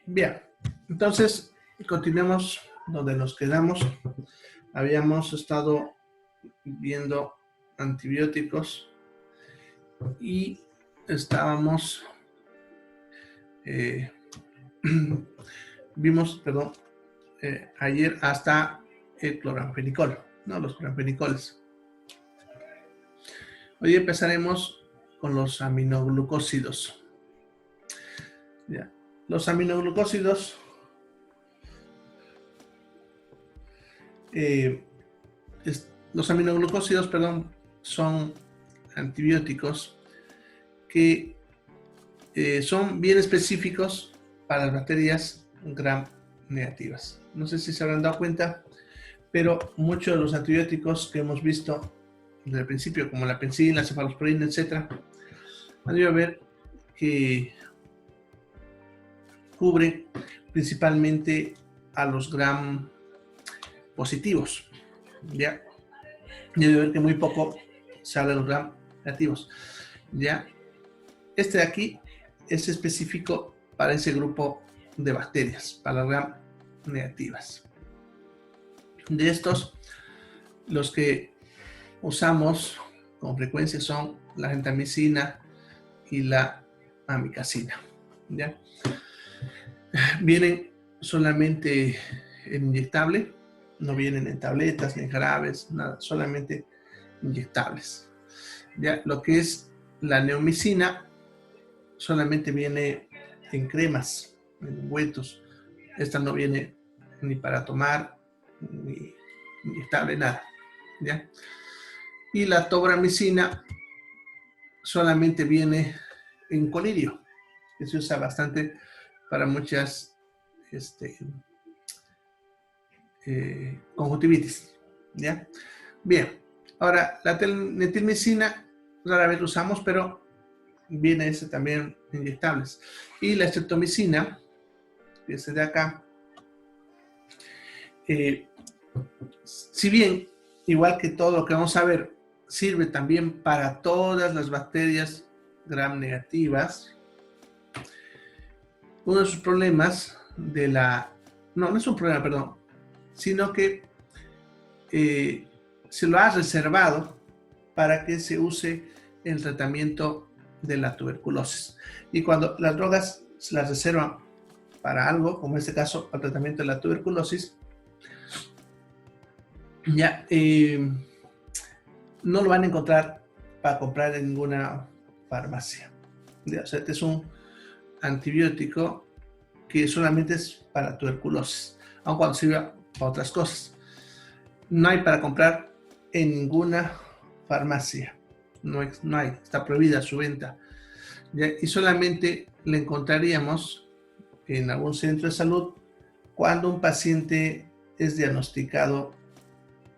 Bien, entonces continuemos donde nos quedamos. Habíamos estado viendo antibióticos y estábamos, vimos, perdón, ayer hasta el cloramfenicol, ¿no? Los cloramfenicoles. Hoy empezaremos con los aminoglucósidos. Ya. Los aminoglucósidos son antibióticos que son bien específicos para las bacterias gram negativas. No sé si se habrán dado cuenta, pero muchos de los antibióticos que hemos visto desde el principio, como la penicilina, la cefalosporina, etc., han de ver que cubre principalmente a los gram positivos. Ya, y de ver que muy poco se habla de los gram negativos. Ya, este de aquí es específico para ese grupo de bacterias, para las gram negativas. De estos, los que usamos con frecuencia son la gentamicina y la amikacina. ¿Ya? Vienen solamente en inyectable, no vienen en tabletas ni en jarabes, nada, solamente inyectables. ¿Ya? Lo que es la neomicina solamente viene en cremas, en ungüentos. Esta no viene ni para tomar, ni inyectable, nada. ¿Ya? Y la tobramicina solamente viene en colirio, que se usa bastante para muchas conjuntivitis. ¿Ya? Bien, ahora la netilmicina rara vez lo usamos, pero viene ese también inyectables. Y la streptomicina, que es de acá, si bien, igual que todo lo que vamos a ver, sirve también para todas las bacterias gram negativas, uno de sus problemas de la... No es un problema, perdón, sino que se lo ha reservado para que se use en el tratamiento de la tuberculosis. Y cuando las drogas se las reservan para algo, como en este caso, el tratamiento de la tuberculosis, ya no lo van a encontrar para comprar en ninguna farmacia. ¿Ya? O sea, este es un antibiótico que solamente es para tuberculosis, aun cuando sirva para otras cosas. No hay para comprar en ninguna farmacia. No hay, está prohibida su venta. ¿Ya? Y solamente le encontraríamos en algún centro de salud cuando un paciente es diagnosticado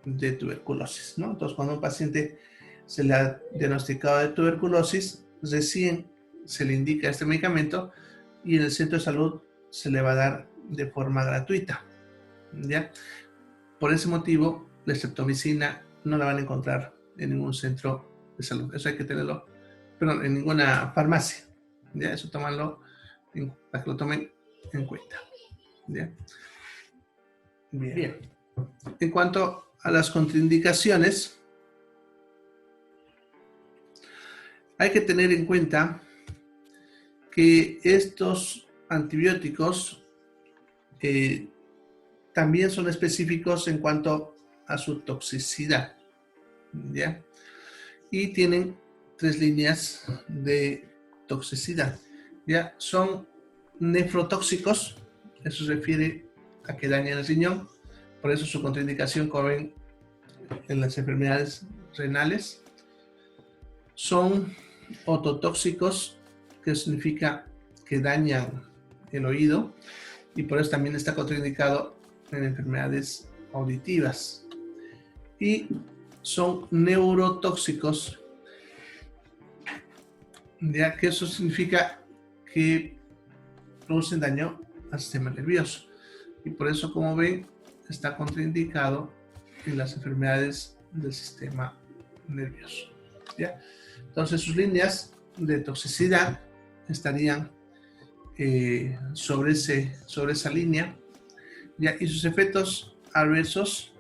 de tuberculosis, ¿no? Entonces, cuando un paciente se le ha diagnosticado de tuberculosis, recién se le indica este medicamento y en el centro de salud se le va a dar de forma gratuita, ¿ya? Por ese motivo, la streptomicina no la van a encontrar en ningún centro de salud. Eso hay que tenerlo, perdón, en ninguna farmacia, ¿ya? Eso tomarlo para que lo tomen en cuenta, ¿ya? Bien. En cuanto a las contraindicaciones, hay que tener en cuenta que estos antibióticos también son específicos en cuanto a su toxicidad, ¿ya? Y tienen 3 líneas de toxicidad, ¿ya? Son nefrotóxicos, eso se refiere a que dañan el riñón, por eso su contraindicación, como ven, en las enfermedades renales. Son ototóxicos, que significa que dañan el oído, y por eso también está contraindicado en enfermedades auditivas. Y son neurotóxicos, ya que eso significa que producen daño al sistema nervioso. Y por eso, como ven, está contraindicado en las enfermedades del sistema nervioso. ¿Ya? Entonces, sus líneas de toxicidad estarían sobre esa línea, ¿ya? Y sus efectos adversos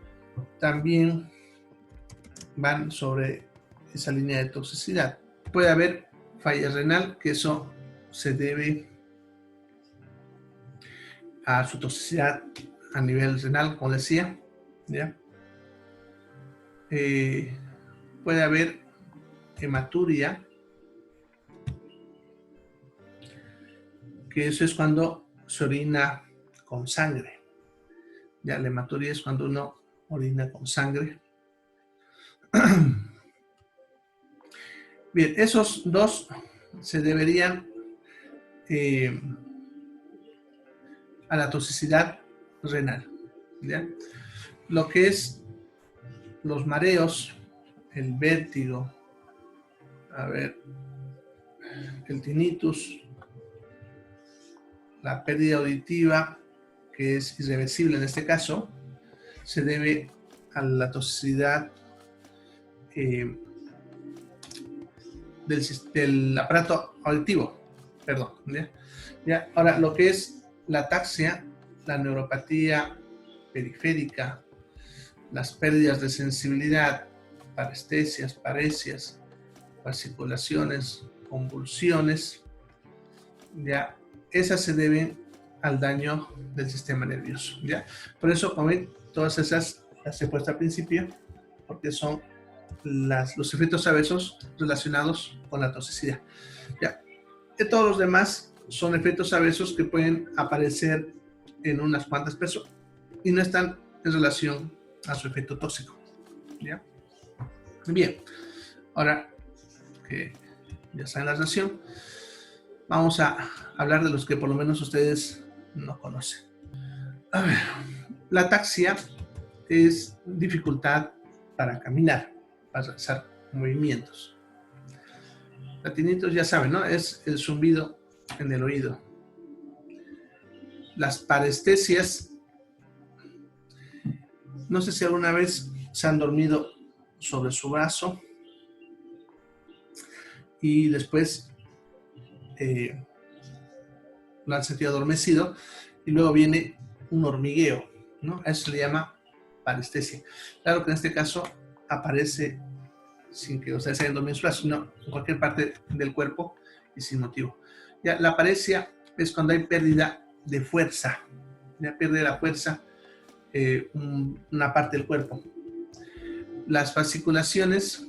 también van sobre esa línea de toxicidad. Puede haber falla renal, que eso se debe a su toxicidad a nivel renal, como decía, ¿ya? Puede haber hematuria, que eso es cuando se orina con sangre. Ya, la hematuria es cuando uno orina con sangre. Bien, esos dos se deberían a la toxicidad renal, ¿ya? Lo que es los mareos, el vértigo, el tinnitus, la pérdida auditiva, que es irreversible en este caso, se debe a la toxicidad del aparato auditivo, perdón, ¿ya? Ahora, lo que es la ataxia, la neuropatía periférica, las pérdidas de sensibilidad, parestesias, paresias, fasciculaciones, convulsiones, ya, esas se deben al daño del sistema nervioso, ¿ya? Por eso, como ven, todas esas las he puesto al principio, porque son los efectos adversos relacionados con la toxicidad, ¿ya? Y todos los demás son efectos adversos que pueden aparecer en unas cuantas personas y no están en relación a su efecto tóxico, ¿ya? Bien, ahora que ya saben la relación, vamos a hablar de los que por lo menos ustedes no conocen. A ver, la ataxia es dificultad para caminar, para realizar movimientos. La tinnitus, ya saben, ¿no? Es el zumbido en el oído. Las parestesias, no sé si alguna vez se han dormido sobre su brazo y después lo han sentido adormecido y luego viene un hormigueo, ¿no? A eso se le llama parestesia. Claro que en este caso aparece sin que ustedes hayan dormido en su brazo, sino en cualquier parte del cuerpo y sin motivo. Ya, la paresia es cuando hay pérdida de fuerza, ya pierde la fuerza una parte del cuerpo. Las fasciculaciones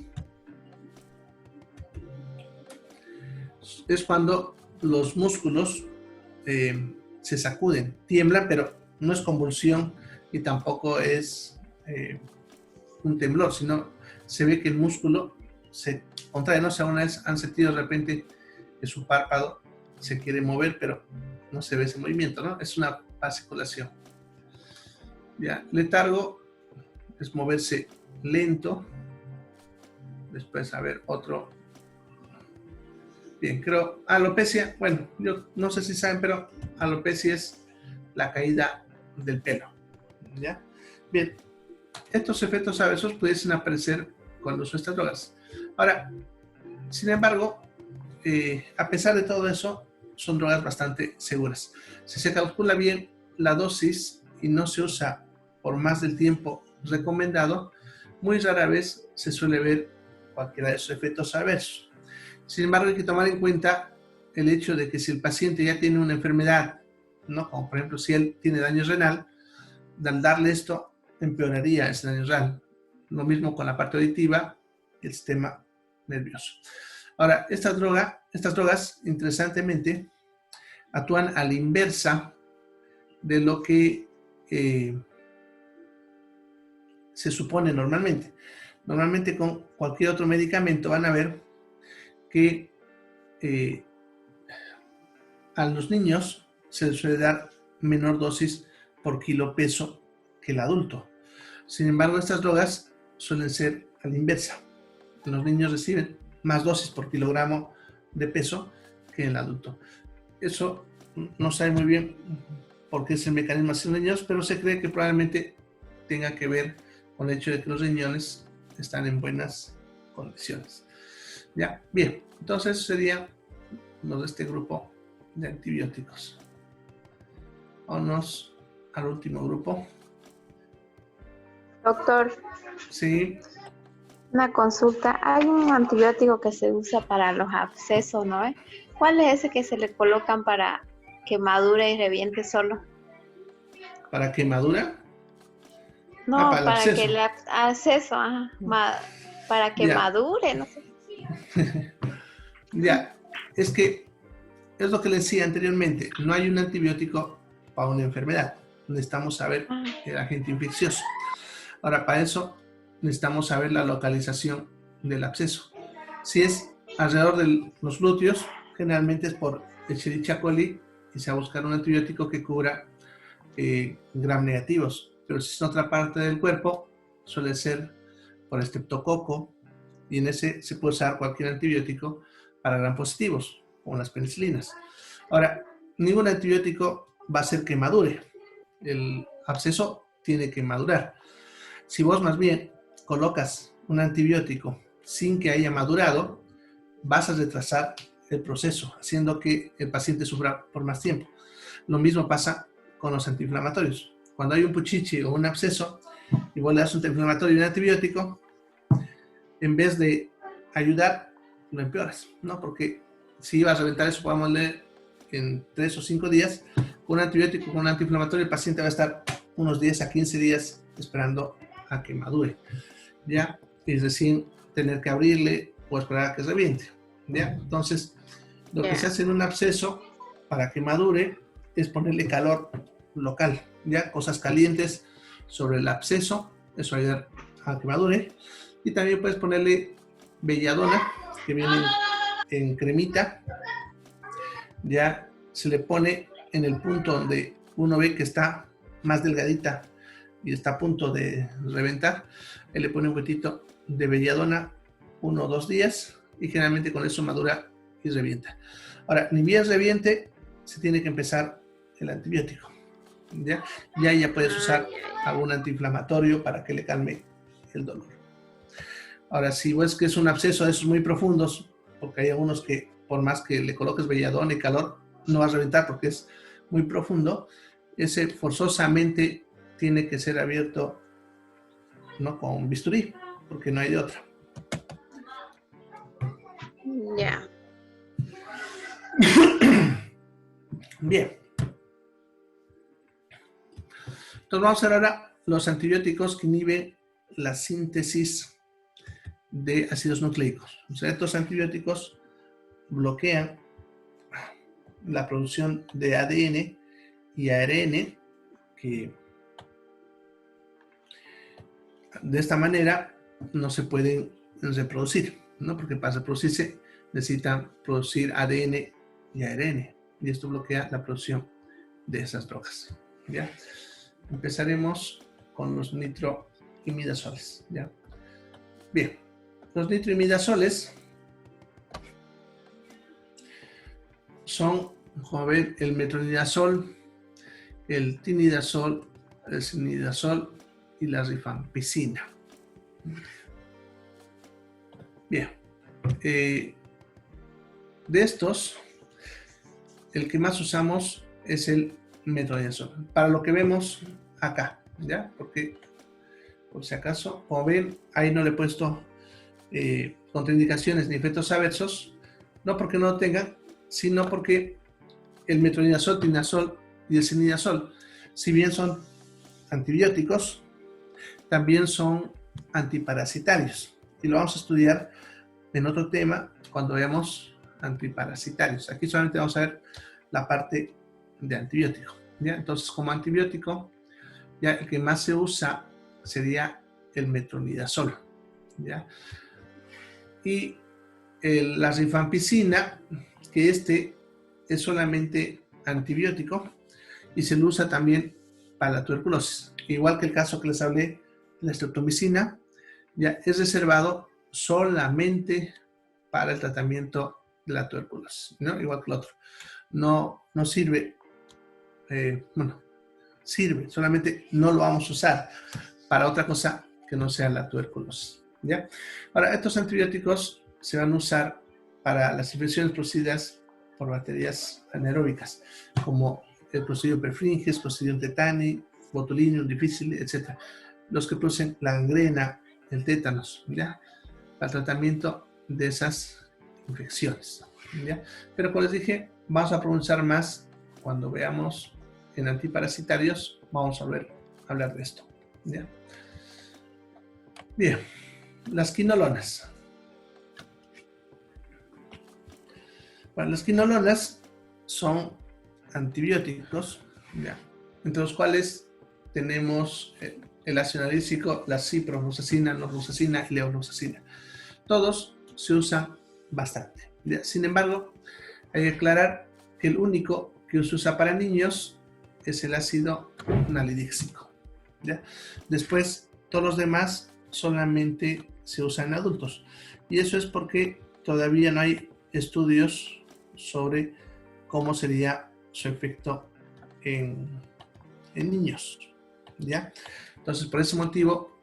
es cuando los músculos se sacuden, tiemblan, pero no es convulsión y tampoco es un temblor, sino se ve que el músculo se contrae, no sé, una vez han sentido de repente que su párpado se quiere mover, pero no se ve ese movimiento, ¿no? Es una fasciculación. Ya, letargo es moverse lento. Después, a ver, otro. Bien, creo, alopecia, bueno, yo no sé si saben, pero alopecia es la caída del pelo, ¿ya? Bien, estos efectos adversos pudiesen aparecer cuando uso estas drogas. Ahora, sin embargo, a pesar de todo eso, son drogas bastante seguras. Si se calcula bien la dosis y no se usa por más del tiempo recomendado, muy rara vez se suele ver cualquiera de esos efectos adversos. Sin embargo, hay que tomar en cuenta el hecho de que si el paciente ya tiene una enfermedad, ¿no? Como por ejemplo si él tiene daño renal, al darle esto empeoraría ese daño renal. Lo mismo con la parte auditiva y el sistema nervioso. Ahora, estas drogas, interesantemente, actúan a la inversa de lo que se supone normalmente. Normalmente con cualquier otro medicamento van a ver que a los niños se les suele dar menor dosis por kilo peso que el adulto. Sin embargo, estas drogas suelen ser a la inversa. Los niños reciben más dosis por kilogramo de peso que el adulto. Eso no sabe muy bien por qué es el mecanismo así en los niños, pero se cree que probablemente tenga que ver con el hecho de que los riñones están en buenas condiciones. Ya, bien, entonces serían los de este grupo de antibióticos. Vámonos al último grupo. Doctor, Sí, una consulta. Hay un antibiótico que se usa para los abscesos, ¿no? ¿Cuál es ese que se le colocan para que madure y reviente solo? ¿para quemadura? Ah, para No, el para que absceso. el absceso, ajá, para que Ya, madure, no sé. ya. Es que es lo que le decía anteriormente. No hay un antibiótico para una enfermedad. Necesitamos saber Ah, el agente infeccioso. Ahora, para eso necesitamos saber la localización del absceso. Si es alrededor de los glúteos, generalmente es por Escherichia coli y se va a buscar un antibiótico que cubra gram negativos. Pero si es en otra parte del cuerpo, suele ser por estreptococo y en ese se puede usar cualquier antibiótico para gram positivos, como las penicilinas. Ahora, ningún antibiótico va a hacer que madure. El absceso tiene que madurar. Si vos más bien colocas un antibiótico sin que haya madurado, vas a retrasar el proceso, haciendo que el paciente sufra por más tiempo. Lo mismo pasa con los antiinflamatorios. Cuando hay un puchiche o un absceso y vos le das un antiinflamatorio y un antibiótico, en vez de ayudar, lo empeoras, ¿no? Porque si ibas a reventar eso, podemos leer en 3 o 5 días, con un antibiótico, con un antiinflamatorio, el paciente va a estar unos 10 a 15 días esperando a que madure, ¿ya? Y recién tener que abrirle o esperar a que reviente, ¿ya? Entonces, lo que se hace en un absceso para que madure es ponerle calor local, ¿ya? Cosas calientes sobre el absceso, eso ayuda a que madure. Y también puedes ponerle belladona, que viene en cremita, ya se le pone en el punto donde uno ve que está más delgadita y está a punto de reventar, él le pone un poquitito de belladona 1 o 2 días y generalmente con eso madura y revienta. Ahora, ni bien reviente, se tiene que empezar el antibiótico. Ya puedes usar algún antiinflamatorio para que le calme el dolor. Ahora, si ves que es un absceso de esos muy profundos, porque hay algunos que por más que le coloques belladona y calor, no va a reventar porque es muy profundo, ese forzosamente tiene que ser abierto, ¿no? Con bisturí, porque no hay de otra. ya. Bien. Entonces vamos a ver ahora los antibióticos que inhiben la síntesis de ácidos nucleicos. O sea, estos antibióticos bloquean la producción de ADN y ARN, que de esta manera no se pueden reproducir, ¿no? Porque para reproducirse necesitan producir ADN y ARN, y esto bloquea la producción de esas drogas, ¿ya? Empezaremos con los nitroimidazoles, ¿ya? Bien, los nitroimidazoles son, como ven, el metronidazol, el tinidazol, el cinidazol y la rifampicina. Bien, de estos, el que más usamos es el metronidazol, para lo que vemos acá, ¿ya? Porque, por si acaso, como ven, ahí no le he puesto contraindicaciones ni efectos adversos, no porque no lo tengan, sino porque el metronidazol, tinidazol y el cinidazol, si bien son antibióticos, también son antiparasitarios. Y lo vamos a estudiar en otro tema cuando veamos antiparasitarios. Aquí solamente vamos a ver la parte de antibiótico, ¿ya? Entonces, como antibiótico, ya el que más se usa sería el metronidazol, ¿ya? Y la rifampicina, que este es solamente antibiótico y se lo usa también para la tuberculosis. Igual que el caso que les hablé, la streptomicina, ya es reservado solamente para el tratamiento de la tuberculosis, ¿no? Igual que el otro. No sirve, bueno, sirve, solamente no lo vamos a usar para otra cosa que no sea la tuberculosis, ¿ya? Ahora, estos antibióticos se van a usar para las infecciones producidas por bacterias anaeróbicas, como el Clostridium perfringens, Clostridium tetani, Botulinum difficile, etc. Los que producen la gangrena, el tétanos, ¿ya? Para tratamiento de esas infecciones, ¿ya? Pero como les dije, vamos a profundizar más cuando veamos en antiparasitarios, vamos a hablar de esto, ¿ya? Bien, las quinolonas. Bueno, las quinolonas son antibióticos, ¿ya? Entre los cuales tenemos el ácido analítico, la ciprofloxacina, norfloxacina y levofloxacina. Todos se usan bastante, ¿ya? Sin embargo, hay que aclarar que el único que se usa para niños es el ácido nalidíxico, ¿ya? Después, todos los demás solamente se usan en adultos. Y eso es porque todavía no hay estudios sobre cómo sería su efecto en niños, ¿ya? Entonces, por ese motivo,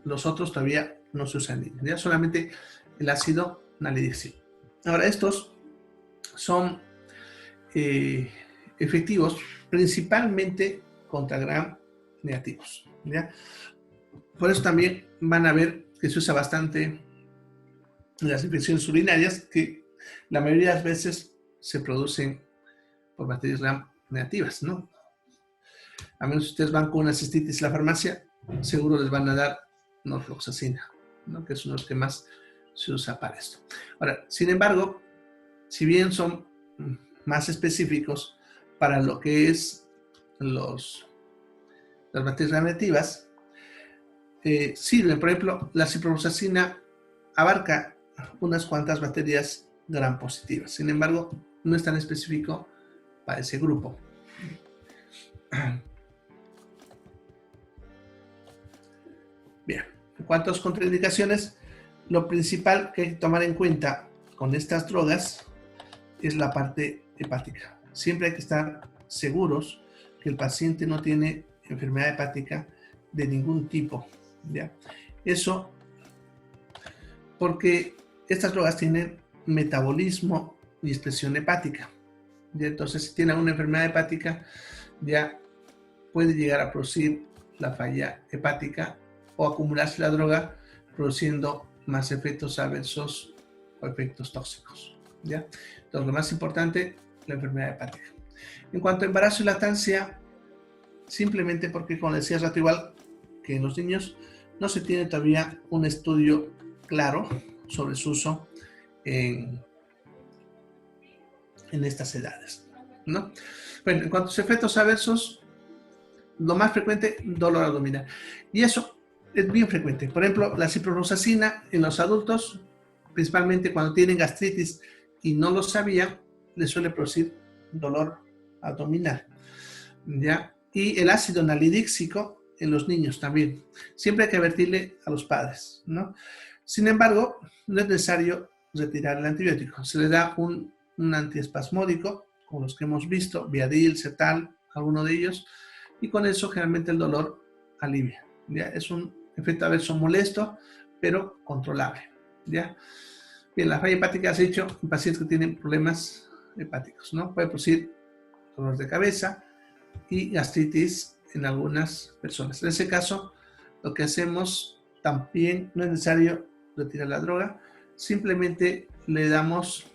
los otros todavía no se usan en niños, ¿ya? Solamente el ácido nalidíxico. Ahora, estos son efectivos principalmente contra gram negativos, ¿ya? Por eso también van a ver que se usa bastante en las infecciones urinarias, que la mayoría de las veces se producen por bacterias gram negativas, ¿no? A menos que ustedes van con una cistitis a la farmacia, seguro les van a dar norfloxacina, ¿no? Que es uno de los que más se usa para esto. Ahora, sin embargo, si bien son más específicos para lo que es las bacterias gram negativas, sirven, por ejemplo, la ciprofloxacina abarca unas cuantas bacterias gram positivas. Sin embargo, no es tan específico para ese grupo. Bien, en cuanto a las contraindicaciones, lo principal que hay que tomar en cuenta con estas drogas es la parte hepática. Siempre hay que estar seguros que el paciente no tiene enfermedad hepática de ningún tipo, ¿ya? Eso porque estas drogas tienen metabolismo y expresión hepática, ¿ya? Entonces, si tiene una enfermedad hepática, ya puede llegar a producir la falla hepática o acumularse la droga produciendo más efectos adversos o efectos tóxicos, ¿ya? Entonces, lo más importante, la enfermedad hepática. En cuanto a embarazo y lactancia, simplemente porque, como decía rato, igual que en los niños, no se tiene todavía un estudio claro sobre su uso en estas edades, ¿no? Bueno, en cuanto a los efectos adversos, lo más frecuente, dolor abdominal. Y eso es bien frecuente. Por ejemplo, la ciprofloxacina en los adultos, principalmente cuando tienen gastritis y no lo sabían, les suele producir dolor abdominal, ¿ya? Y el ácido nalidíxico en los niños también. Siempre hay que advertirle a los padres, ¿no? Sin embargo, no es necesario retirar el antibiótico. Se le da un antiespasmódico, como los que hemos visto, Viadil, Cetal, alguno de ellos, y con eso generalmente el dolor alivia, ¿ya? Es un efecto adverso molesto, pero controlable, ¿ya? Bien, la falla hepática se ha hecho en pacientes que tienen problemas hepáticos, ¿no? Puede producir dolor de cabeza y gastritis en algunas personas. En ese caso, lo que hacemos también no es necesario retirar la droga, simplemente le damos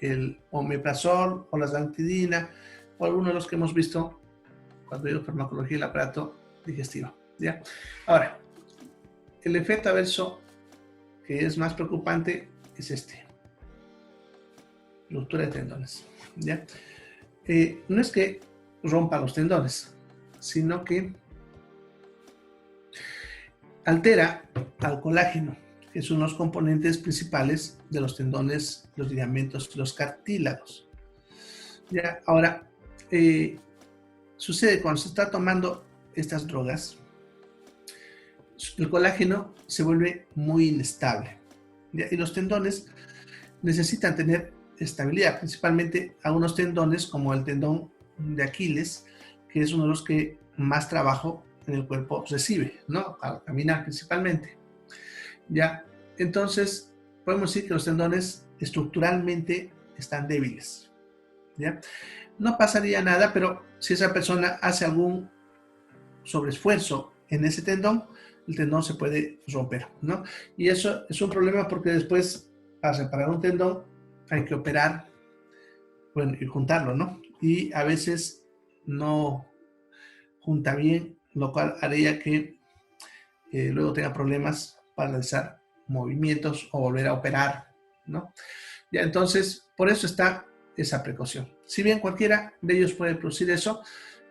el omeprazol o la xanthidina o alguno de los que hemos visto cuando digo farmacología, el aparato digestivo, ¿ya? Ahora, el efecto adverso que es más preocupante es este: ruptura de tendones, ¿ya? No es que rompa los tendones, sino que altera al colágeno, que es uno de los componentes principales de los tendones, los ligamentos y los cartílagos, ¿ya? Ahora, sucede cuando se está tomando estas drogas, el colágeno se vuelve muy inestable, ¿ya? Y los tendones necesitan tener estabilidad, principalmente algunos tendones como el tendón de Aquiles, que es uno de los que más trabajo en el cuerpo recibe, ¿no? Al caminar principalmente, ¿ya? Entonces, podemos decir que los tendones estructuralmente están débiles, ¿ya? No pasaría nada, pero si esa persona hace algún sobreesfuerzo en ese tendón, el tendón se puede romper, ¿no? Y eso es un problema porque después, para reparar un tendón, hay que operar, bueno, y juntarlo, ¿no? Y a veces no junta bien, lo cual haría que luego tenga problemas para realizar movimientos o volver a operar, ¿no? Ya, entonces, por eso está esa precaución. Si bien cualquiera de ellos puede producir eso,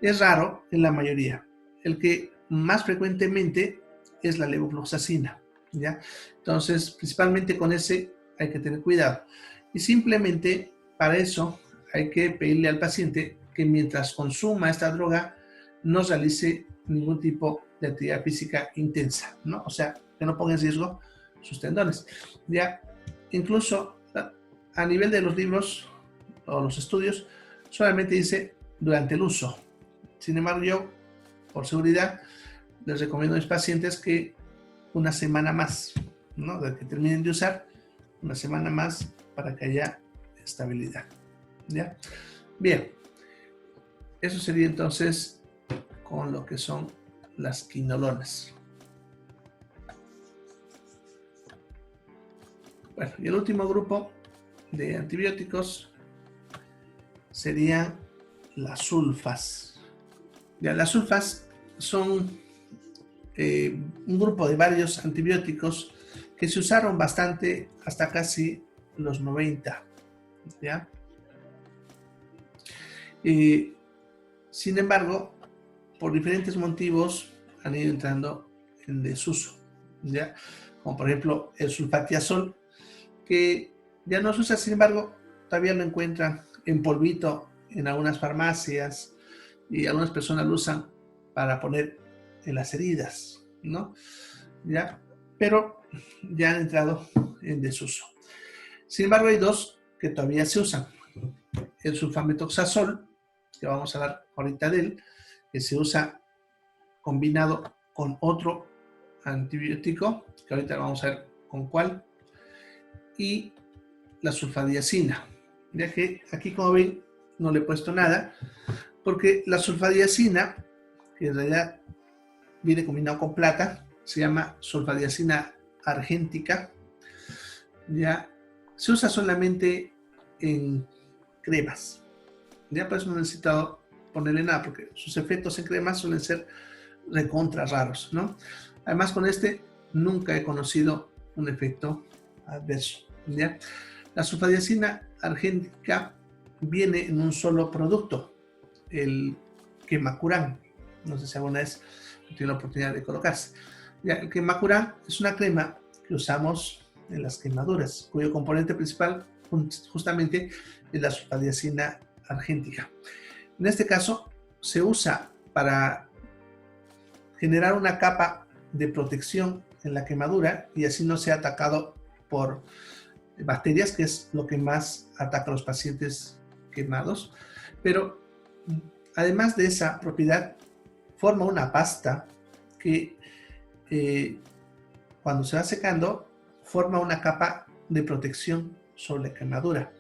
es raro en la mayoría. El que más frecuentemente es la levofloxacina, ¿ya? Entonces, principalmente con ese hay que tener cuidado. Y simplemente para eso hay que pedirle al paciente que mientras consuma esta droga no realice ningún tipo de actividad física intensa, ¿no? O sea, que no ponga en riesgo sus tendones. Ya, incluso a nivel de los libros o los estudios, solamente dice durante el uso. Sin embargo, yo, por seguridad, les recomiendo a mis pacientes que una semana más, ¿no? De que terminen de usar, una semana más para que haya estabilidad, ¿ya? Bien, eso sería entonces con lo que son las quinolonas. Bueno, y el último grupo de antibióticos serían las sulfas. Ya, las sulfas son un grupo de varios antibióticos que se usaron bastante hasta casi los 90, ¿ya? Sin embargo, por diferentes motivos han ido entrando en desuso, ¿ya? Como por ejemplo el sulfatiazol, que ya no se usa, sin embargo, todavía lo encuentran en polvito en algunas farmacias y algunas personas lo usan para poner en las heridas, ¿no? ¿Ya? Pero ya han entrado en desuso. Sin embargo, hay dos que todavía se usan. El sulfametoxazol, que vamos a hablar ahorita de él, que se usa combinado con otro antibiótico, que ahorita vamos a ver con cuál, y la sulfadiazina, ya que aquí, como ven, no le he puesto nada, porque la sulfadiazina, que en realidad viene combinado con plata, se llama sulfadiazina argéntica, ya se usa solamente en cremas, ya por eso no he necesitado ponerle nada, porque sus efectos en cremas suelen ser recontra raros, ¿no? Además, con este nunca he conocido un efecto adverso, ¿ya? La sulfadiazina argéntica viene en un solo producto, el Quemacurán. No sé si alguna vez tiene la oportunidad de colocarse. Ya, el Quemacurán es una crema que usamos en las quemaduras, cuyo componente principal justamente es la sulfadiazina argéntica. En este caso, se usa para generar una capa de protección en la quemadura y así no sea atacado por bacterias, que es lo que más ataca a los pacientes quemados. Pero además de esa propiedad, forma una pasta que cuando se va secando forma una capa de protección sobre la quemadura.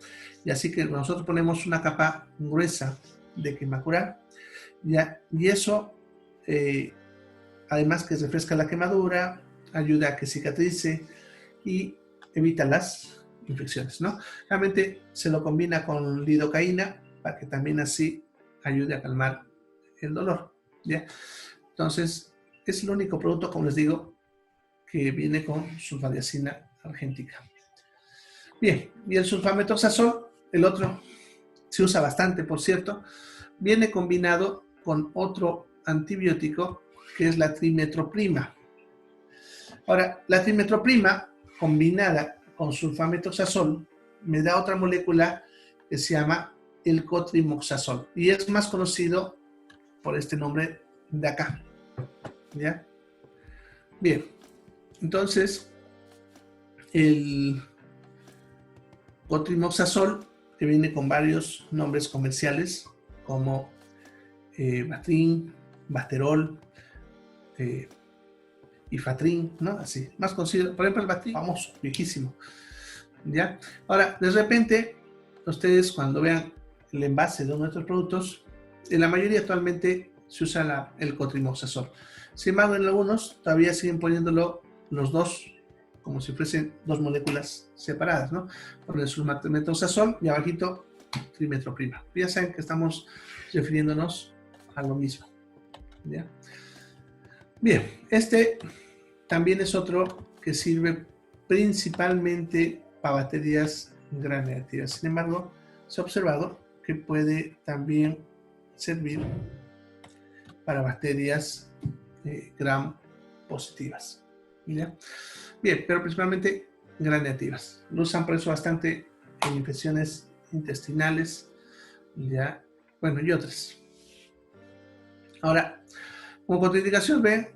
Y así que nosotros ponemos una capa gruesa de Quemacurán, ¿ya? Y eso, además que refresca la quemadura, ayuda a que cicatrice y evita las infecciones, ¿no? Realmente se lo combina con lidocaína para que también así ayude a calmar el dolor, ¿ya? Entonces, es el único producto, como les digo, que viene con sulfadiazina argéntica. Bien, y el sulfametoxazol, el otro, se usa bastante, por cierto, viene combinado con otro antibiótico que es la trimetroprima. Ahora, la trimetroprima combinada con sulfametoxazol me da otra molécula que se llama el cotrimoxazol y es más conocido por este nombre de acá, ¿ya? Bien, entonces el cotrimoxazol, que viene con varios nombres comerciales como Batrin, Basterol, y Fatrin, ¿no? Así, más conocido, por ejemplo el Batrin, famoso, viejísimo, ¿ya? Ahora, de repente, ustedes cuando vean el envase de uno de estos productos, en la mayoría actualmente se usa el cotrimoxazol. Sin embargo, en algunos todavía siguen poniéndolo los dos, como si fuesen dos moléculas separadas, ¿no? Ponen su metoxazol y abajito trimetroprima. Ya saben que estamos refiriéndonos a lo mismo, ¿ya? Bien, este también es otro que sirve principalmente para bacterias gram negativas. Sin embargo, se ha observado que puede también servir para bacterias gram positivas. ¿Ya? Bien, pero principalmente gram negativas. Lo usan por eso bastante en infecciones intestinales, ¿ya? Bueno, y otras. Ahora, como contraindicación, ven,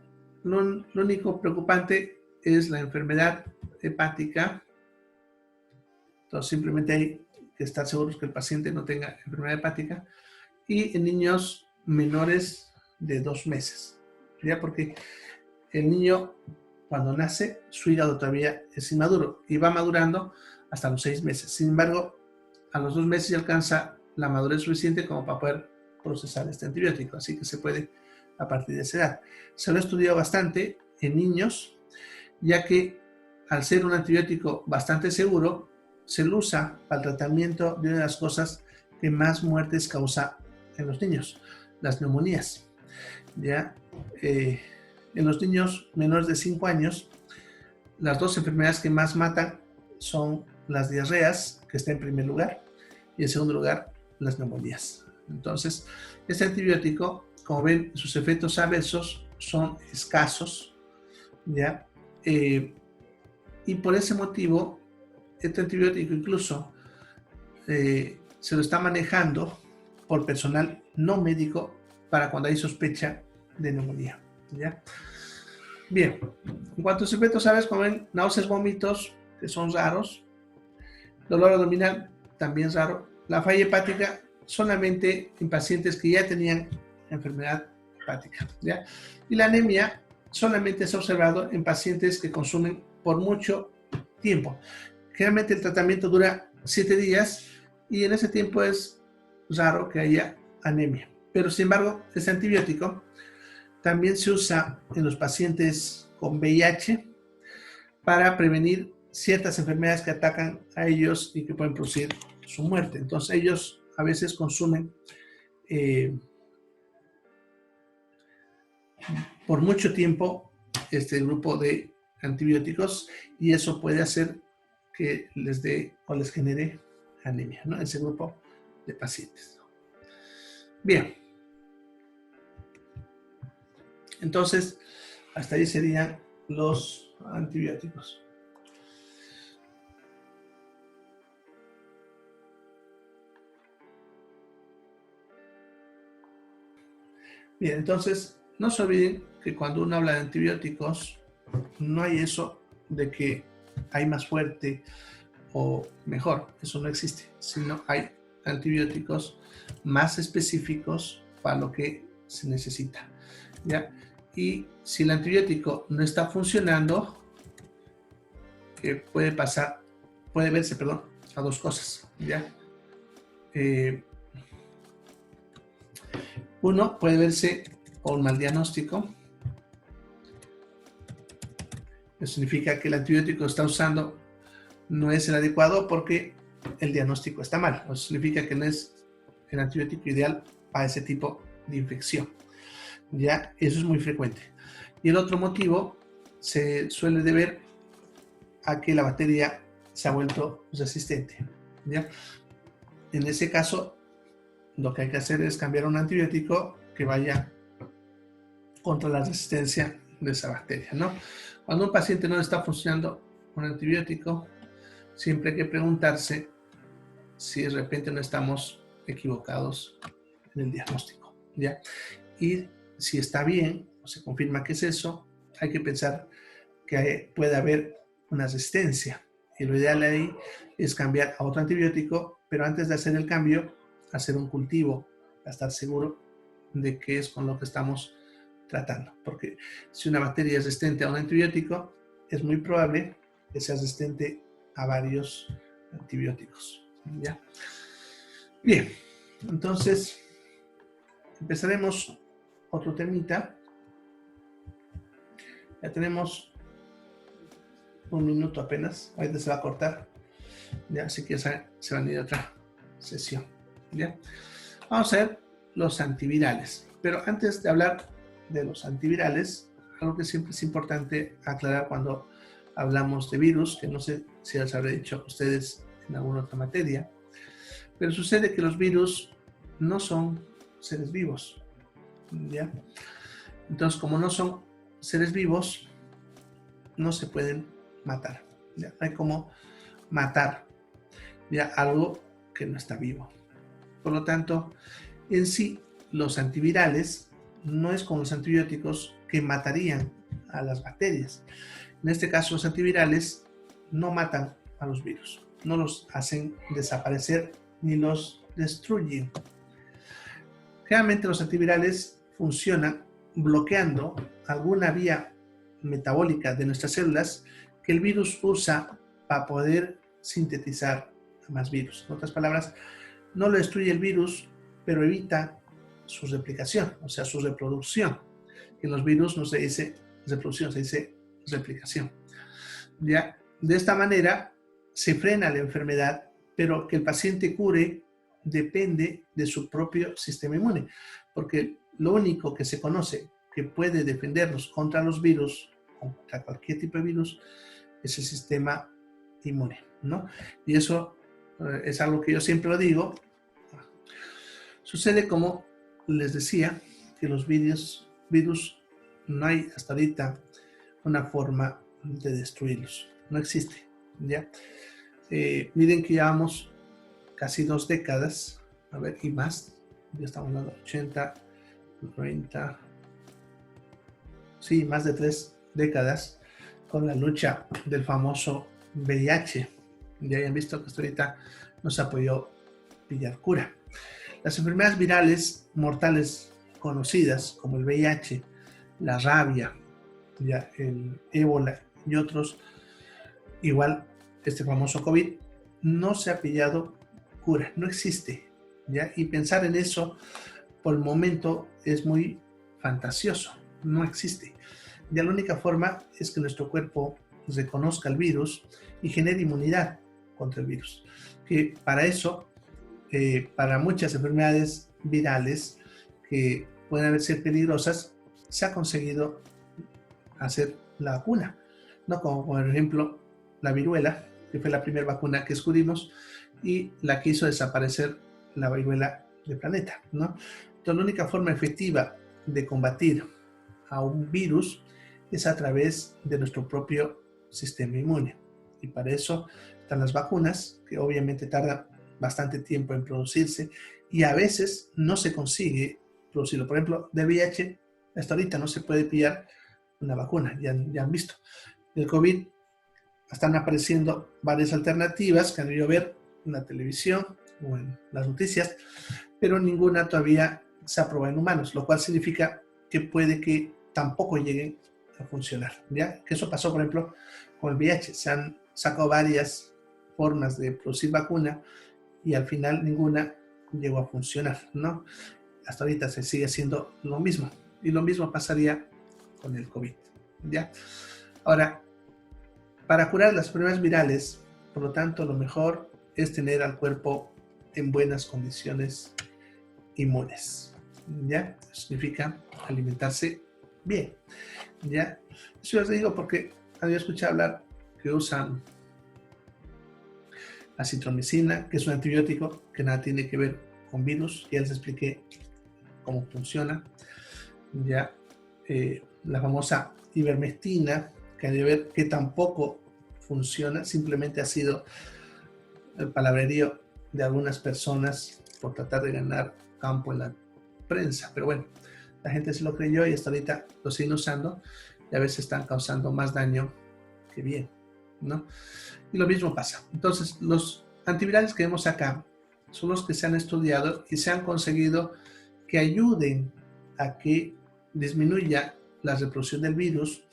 lo único preocupante es la enfermedad hepática. Entonces, simplemente hay que estar seguros que el paciente no tenga enfermedad hepática. Y en niños menores de 2 meses, ¿ya? Porque el niño, cuando nace, su hígado todavía es inmaduro y va madurando hasta los 6 meses. Sin embargo, a los 2 meses ya alcanza la madurez suficiente como para poder procesar este antibiótico. Así que se puede a partir de esa edad. Se lo ha estudiado bastante en niños, ya que al ser un antibiótico bastante seguro, se lo usa para el tratamiento de una de las cosas que más muertes causa en los niños, las neumonías. ¿Ya? En los niños menores de 5 años, las dos enfermedades que más matan son las diarreas, que está en primer lugar, y en segundo lugar, las neumonías. Entonces, este antibiótico, como ven, sus efectos adversos son escasos, ¿ya? Y por ese motivo, este antibiótico incluso se lo está manejando por personal no médico para cuando hay sospecha de neumonía, ¿ya? Bien, en cuanto a sus efectos, ¿sabes? Como ven, náuseas, vómitos, que son raros, dolor abdominal, también raro, la falla hepática solamente en pacientes que ya tenían enfermedad hepática, ¿ya? Y la anemia solamente se ha observado en pacientes que consumen por mucho tiempo. Generalmente el tratamiento dura 7 días y en ese tiempo es raro que haya anemia. Pero sin embargo, este antibiótico también se usa en los pacientes con VIH para prevenir ciertas enfermedades que atacan a ellos y que pueden producir su muerte. Entonces ellos a veces consumen por mucho tiempo este grupo de antibióticos y eso puede hacer que les dé o les genere anemia, ¿no? Ese grupo de pacientes. Bien. Entonces, hasta ahí serían los antibióticos. Bien, entonces, no se olviden que cuando uno habla de antibióticos, no hay eso de que hay más fuerte o mejor, eso no existe, sino hay antibióticos más específicos para lo que se necesita, ¿ya? Y si el antibiótico no está funcionando, puede verse, a dos cosas, ¿ya? Uno, puede verse por un mal diagnóstico. Eso significa que el antibiótico que está usando no es el adecuado porque el diagnóstico está mal. Eso significa que no es el antibiótico ideal para ese tipo de infección. ¿Ya? Eso es muy frecuente. Y el otro motivo se suele deber a que la bacteria se ha vuelto resistente, ¿ya? En ese caso, lo que hay que hacer es cambiar un antibiótico que vaya contra la resistencia de esa bacteria, ¿no? Cuando un paciente no está funcionando un antibiótico, siempre hay que preguntarse si de repente no estamos equivocados en el diagnóstico, ¿ya? Y si está bien, o se confirma que es eso, hay que pensar que puede haber una resistencia. Y lo ideal ahí es cambiar a otro antibiótico, pero antes de hacer el cambio, hacer un cultivo para estar seguro de qué es con lo que estamos tratando. Porque si una bacteria es resistente a un antibiótico, es muy probable que sea resistente a varios antibióticos, ¿Ya? Bien, entonces empezaremos otro temita. Ya tenemos un minuto apenas, ahorita se va a cortar, ya, así que se van a ir a otra sesión. ¿Ya? Vamos a ver los antivirales, pero antes de hablar de los antivirales, algo que siempre es importante aclarar cuando hablamos de virus, que no sé si les habré dicho a ustedes en alguna otra materia, pero sucede que los virus no son seres vivos, ¿ya? Entonces, como no son seres vivos, no se pueden matar, ¿ya? No hay como matar, ¿ya?, algo que no está vivo. Por lo tanto, en sí, los antivirales no es como los antibióticos que matarían a las bacterias. En este caso, los antivirales no matan a los virus, no los hacen desaparecer ni los destruyen. Generalmente los antivirales funcionan bloqueando alguna vía metabólica de nuestras células que el virus usa para poder sintetizar más virus. En otras palabras, no lo destruye el virus, pero evita su replicación, o sea, su reproducción. En los virus no se dice reproducción, se dice replicación. ¿Ya? De esta manera se frena la enfermedad, pero que el paciente cure depende de su propio sistema inmune, porque lo único que se conoce que puede defendernos contra los virus, contra cualquier tipo de virus, es el sistema inmune, ¿no? Y eso es algo que yo siempre lo digo. Sucede, como les decía, que los virus no hay hasta ahorita una forma de destruirlos, no existe, ¿ya? Miren que llevamos casi 2 décadas, a ver, y más, ya estamos hablando de 80, 90, sí, más de 3 décadas con la lucha del famoso VIH. Ya hayan visto que hasta ahorita no se ha podido pillar cura. Las enfermedades virales mortales conocidas como el VIH, la rabia, ya, el ébola y otros, igual este famoso COVID, no se ha pillado cura, no existe, ¿ya? Y pensar en eso por el momento es muy fantasioso, no existe. Ya la única forma es que nuestro cuerpo reconozca el virus y genere inmunidad contra el virus. Que para eso, para muchas enfermedades virales que pueden ser peligrosas, se ha conseguido hacer la vacuna, ¿no? Como por ejemplo la viruela, que fue la primera vacuna que descubrimos y la que hizo desaparecer la viruela del planeta, ¿no? Entonces, la única forma efectiva de combatir a un virus es a través de nuestro propio sistema inmune. Y para eso están las vacunas, que obviamente tardan bastante tiempo en producirse y a veces no se consigue producirlo. Por ejemplo, de VIH, hasta ahorita no se puede pillar una vacuna, ya han visto. El COVID, están apareciendo varias alternativas que han ido a ver en la televisión o en las noticias, pero ninguna todavía se aprueba en humanos, lo cual significa que puede que tampoco lleguen a funcionar, ¿ya? Que eso pasó, por ejemplo, con el VIH. Se han sacado varias formas de producir vacuna y al final ninguna llegó a funcionar, ¿no? Hasta ahorita se sigue haciendo lo mismo. Y lo mismo pasaría con el COVID, ¿ya? Ahora, para curar las enfermedades virales, por lo tanto, lo mejor es tener al cuerpo en buenas condiciones inmunes, ¿ya? Eso significa alimentarse bien, ¿ya? Eso les digo porque había escuchado hablar que usan acitromicina, que es un antibiótico que nada tiene que ver con virus. Ya les expliqué cómo funciona, ¿ya? La famosa ivermectina, que hay que ver que tampoco funciona, simplemente ha sido el palabrerío de algunas personas por tratar de ganar campo en la prensa, pero bueno, la gente se lo creyó y hasta ahorita lo siguen usando y a veces están causando más daño que bien, ¿no? Y lo mismo pasa. Entonces, los antivirales que vemos acá son los que se han estudiado y se han conseguido que ayuden a que disminuya la reproducción del virus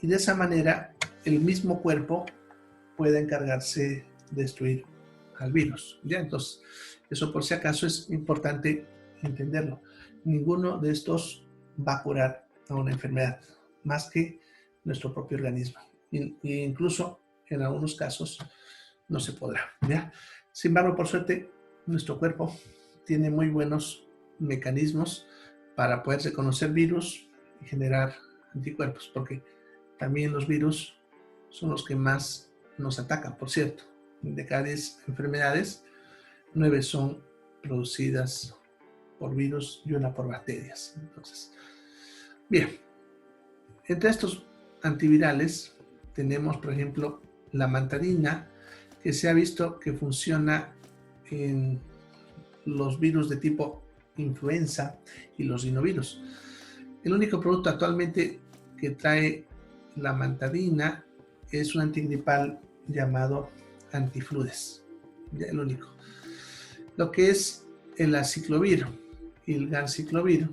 y de esa manera el mismo cuerpo pueda encargarse de destruir al virus. ¿Ya? Entonces, eso por si acaso es importante entenderlo. Ninguno de estos va a curar a una enfermedad, más que nuestro propio organismo. E incluso en algunos casos no se podrá. ¿Ya? Sin embargo, por suerte, nuestro cuerpo tiene muy buenos mecanismos para poder reconocer virus y generar anticuerpos, porque también los virus son los que más nos atacan, por cierto. De cada 10 enfermedades, 9 son producidas por virus y una por bacterias. Entonces, bien, entre estos antivirales tenemos, por ejemplo, la mantarina, que se ha visto que funciona en los virus de tipo influenza y los rinovirus. El único producto actualmente que trae la mantarina es un antigripal llamado antifludes, ya el único. Lo que es el aciclovir y el ganciclovir,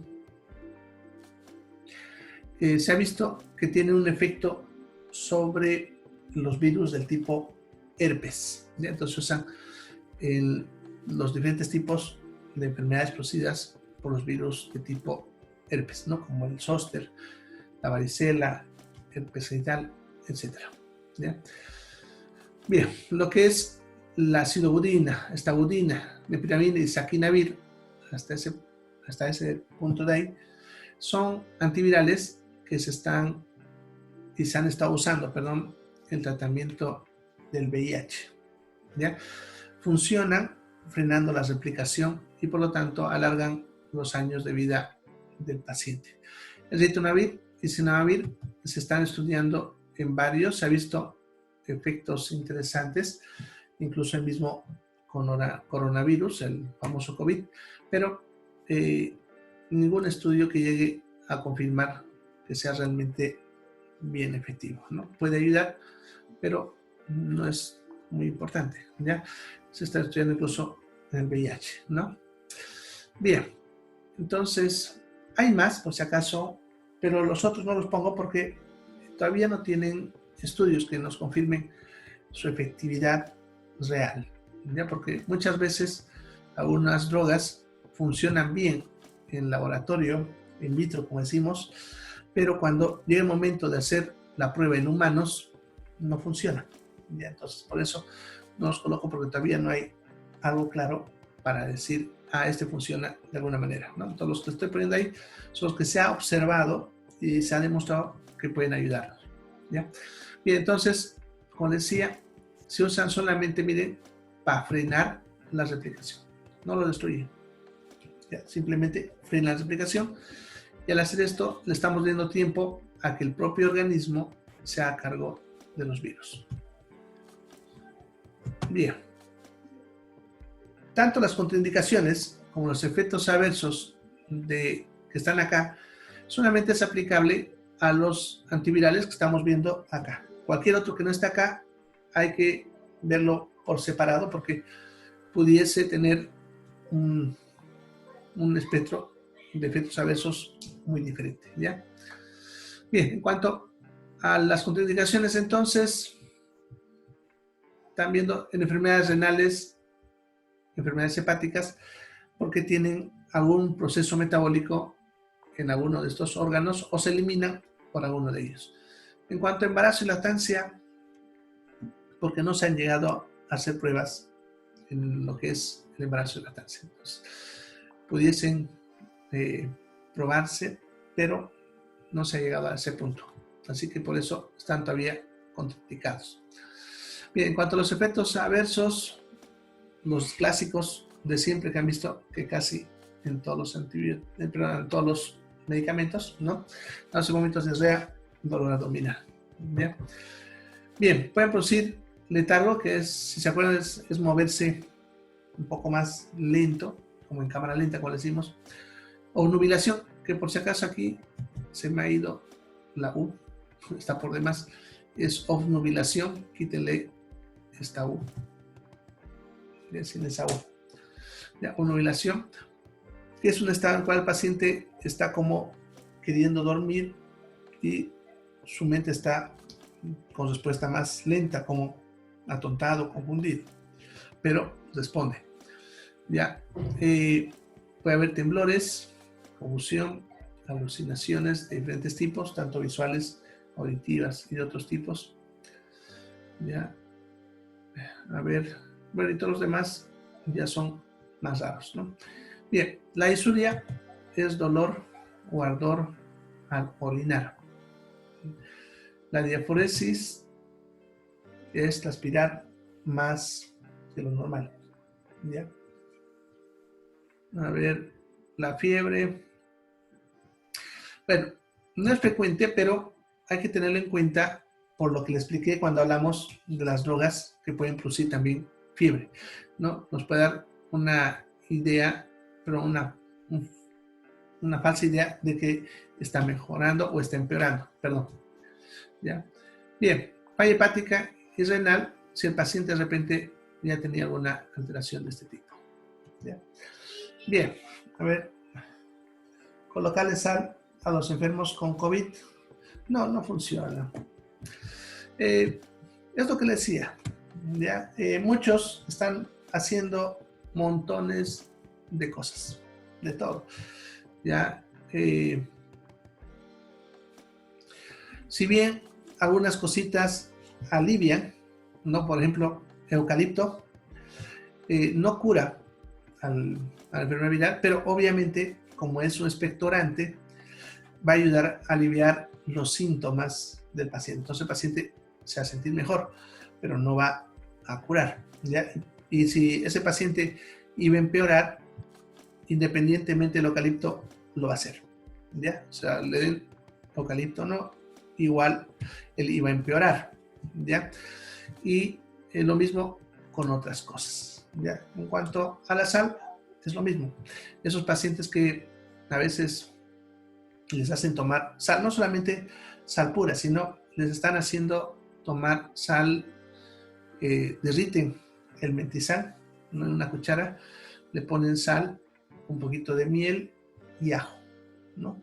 se ha visto que tiene un efecto sobre los virus del tipo herpes. ¿Ya? Entonces usan los diferentes tipos de enfermedades producidas por los virus de tipo herpes, ¿no? Como el zóster, la varicela, herpes genital, etc. ¿Ya? Bien, lo que es la acidobudina, estabudina, mepiravir y saquinavir, hasta ese punto de ahí, son antivirales que se han estado usando, el tratamiento del VIH. ¿Ya? Funcionan frenando la replicación y por lo tanto alargan los años de vida del paciente. El ritonavir y cinabavir se están estudiando en varios, se ha visto efectos interesantes, incluso el mismo coronavirus, el famoso COVID, pero ningún estudio que llegue a confirmar que sea realmente bien efectivo, ¿no? Puede ayudar, pero no es muy importante, ¿ya? Se está estudiando incluso en el VIH, ¿no? Bien, entonces, hay más, por si acaso, pero los otros no los pongo porque todavía no tienen estudios que nos confirmen su efectividad real, ¿ya? Porque muchas veces algunas drogas funcionan bien en laboratorio, in vitro, como decimos, pero cuando llega el momento de hacer la prueba en humanos, no funciona. ¿Ya? Entonces, por eso no los coloco, porque todavía no hay algo claro para decir, este funciona de alguna manera, ¿no? Entonces, los que estoy poniendo ahí son los que se ha observado y se ha demostrado que pueden ayudarnos, ¿ya? Bien, entonces, como decía, se usan solamente, miren, para frenar la replicación, no lo destruyen, ¿ya? Simplemente frena la replicación, y al hacer esto le estamos dando tiempo a que el propio organismo se haga cargo de los virus. Bien, tanto las contraindicaciones como los efectos adversos que están acá solamente es aplicable a los antivirales que estamos viendo acá. Cualquier otro que no esté acá hay que verlo por separado, porque pudiese tener un espectro de efectos adversos muy diferente, ¿ya? Bien, en cuanto a las contraindicaciones, entonces, están viendo en enfermedades renales, enfermedades hepáticas, porque tienen algún proceso metabólico en alguno de estos órganos o se eliminan por alguno de ellos. En cuanto a embarazo y lactancia, porque no se han llegado a hacer pruebas en lo que es el embarazo y lactancia. Entonces, pudiesen probarse, pero no se ha llegado a ese punto. Así que por eso están todavía contraindicados. Bien, en cuanto a los efectos adversos, los clásicos de siempre que han visto que casi en todos los en todos los medicamentos, ¿no? Hace momentos de diarrea, dolor abdominal. ¿Bien? Bien, pueden producir letargo, que es, si se acuerdan, es moverse un poco más lento, como en cámara lenta, como decimos, o nubilación, que por si acaso aquí se me ha ido la U, está por demás, es obnubilación, quítenle esta U, sin esa U, ya, obnubilación, que es un estado en el cual el paciente está como queriendo dormir y su mente está con respuesta más lenta, como atontado, confundido. pero responde. Ya, puede haber temblores, confusión, alucinaciones de diferentes tipos, tanto visuales, auditivas y de otros tipos. Ya, a ver, bueno, y todos los demás ya son más raros, ¿no? Bien, la disuria es dolor o ardor al orinar. La diaforesis es transpirar más de lo normal. ¿Ya? A ver, la fiebre. Bueno, no es frecuente, pero hay que tenerlo en cuenta por lo que le expliqué cuando hablamos de las drogas que pueden producir también fiebre, ¿no? Nos puede dar una idea, pero una falsa idea de que está mejorando o está empeorando, perdón. ¿Ya? Bien, falla hepática y renal si el paciente de repente ya tenía alguna alteración de este tipo. ¿Ya? Bien, a ver, colocarle sal a los enfermos con COVID, no funciona. Es lo que le decía, ¿ya? Muchos están haciendo montones de cosas, de todo. ¿Ya? Si bien algunas cositas alivian, ¿no? Por ejemplo, eucalipto no cura a la enfermedad viral, pero obviamente, como es un expectorante, va a ayudar a aliviar los síntomas del paciente. Entonces el paciente se va a sentir mejor, pero no va a curar, ¿ya? Y si ese paciente iba a empeorar, independientemente del eucalipto, lo va a hacer, ¿ya? O sea, le den eucalipto o no, igual él iba a empeorar, ¿ya? Y lo mismo con otras cosas, ¿ya? En cuanto a la sal, es lo mismo. Esos pacientes que a veces les hacen tomar sal, no solamente sal pura, sino les están haciendo tomar sal, derriten el mentizal, ¿no? En una cuchara, le ponen sal, un poquito de miel y ajo, ¿no?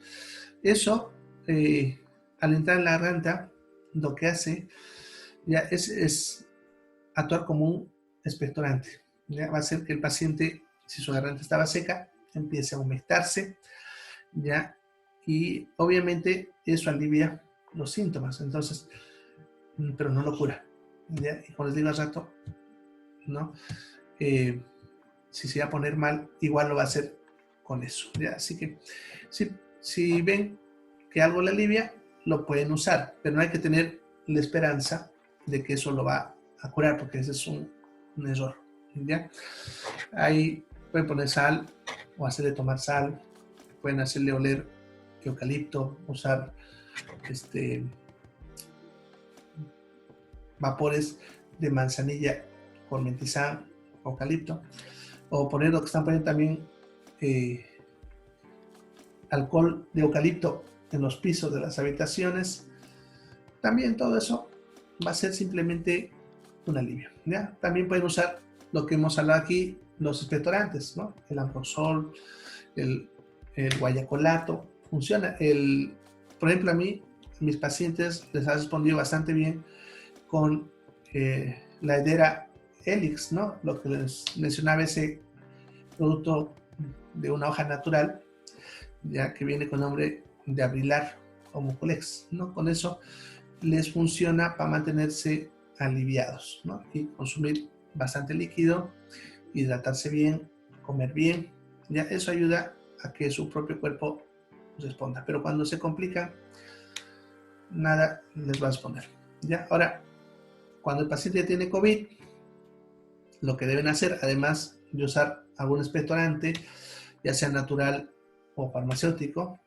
Eso, al entrar en la garganta, lo que hace ya es actuar como un expectorante. ¿Ya? Va a hacer que el paciente, si su garganta estaba seca, empiece a humectarse, ¿ya? Y obviamente eso alivia los síntomas, entonces, pero no lo cura, ¿ya? Y como les digo al rato, ¿no? Si se va a poner mal, igual lo va a hacer con eso, ¿ya? Así que si ven que algo le alivia, lo pueden usar, pero no hay que tener la esperanza de que eso lo va a curar, porque ese es un error, ¿ya? Ahí pueden poner sal o hacerle tomar sal, pueden hacerle oler eucalipto, usar vapores de manzanilla con mentizán, eucalipto, o poner lo que están poniendo también, alcohol de eucalipto en los pisos de las habitaciones. También todo eso va a ser simplemente un alivio, ¿ya? También pueden usar lo que hemos hablado aquí, los expectorantes, ¿no? El ambroxol, el guayacolato, funciona. Por ejemplo, a mis pacientes les ha respondido bastante bien con la Hedera helix, ¿no? Lo que les mencionaba, ese producto de una hoja natural, ya que viene con nombre de Abrilar o Mucolex, ¿no? Con eso les funciona para mantenerse aliviados, ¿no? Y consumir bastante líquido, hidratarse bien, comer bien, ya eso ayuda a que su propio cuerpo responda. Pero cuando se complica, nada les va a responder, ¿ya? Ahora, cuando el paciente tiene COVID, lo que deben hacer, además de usar algún expectorante, ya sea natural o farmacéutico,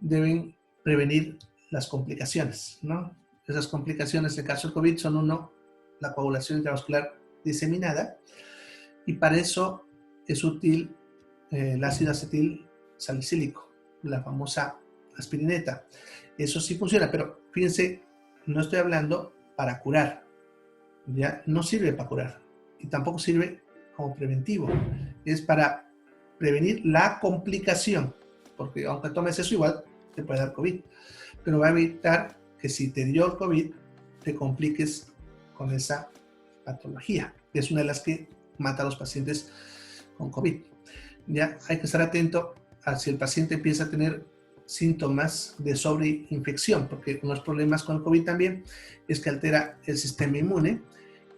deben prevenir las complicaciones, ¿no? Esas complicaciones, en el caso del COVID, son uno, la coagulación intravascular diseminada, y para eso es útil el ácido acetil salicílico, la famosa aspirineta. Eso sí funciona, pero fíjense, no estoy hablando para curar, ¿ya? No sirve para curar, y tampoco sirve como preventivo, es para prevenir la complicación, porque aunque tomes eso igual te puede dar COVID, pero va a evitar que si te dio el COVID te compliques con esa patología. que es una de las que mata a los pacientes con COVID. Ya hay que estar atento a si el paciente empieza a tener síntomas de sobreinfección, porque uno de los problemas con el COVID también es que altera el sistema inmune,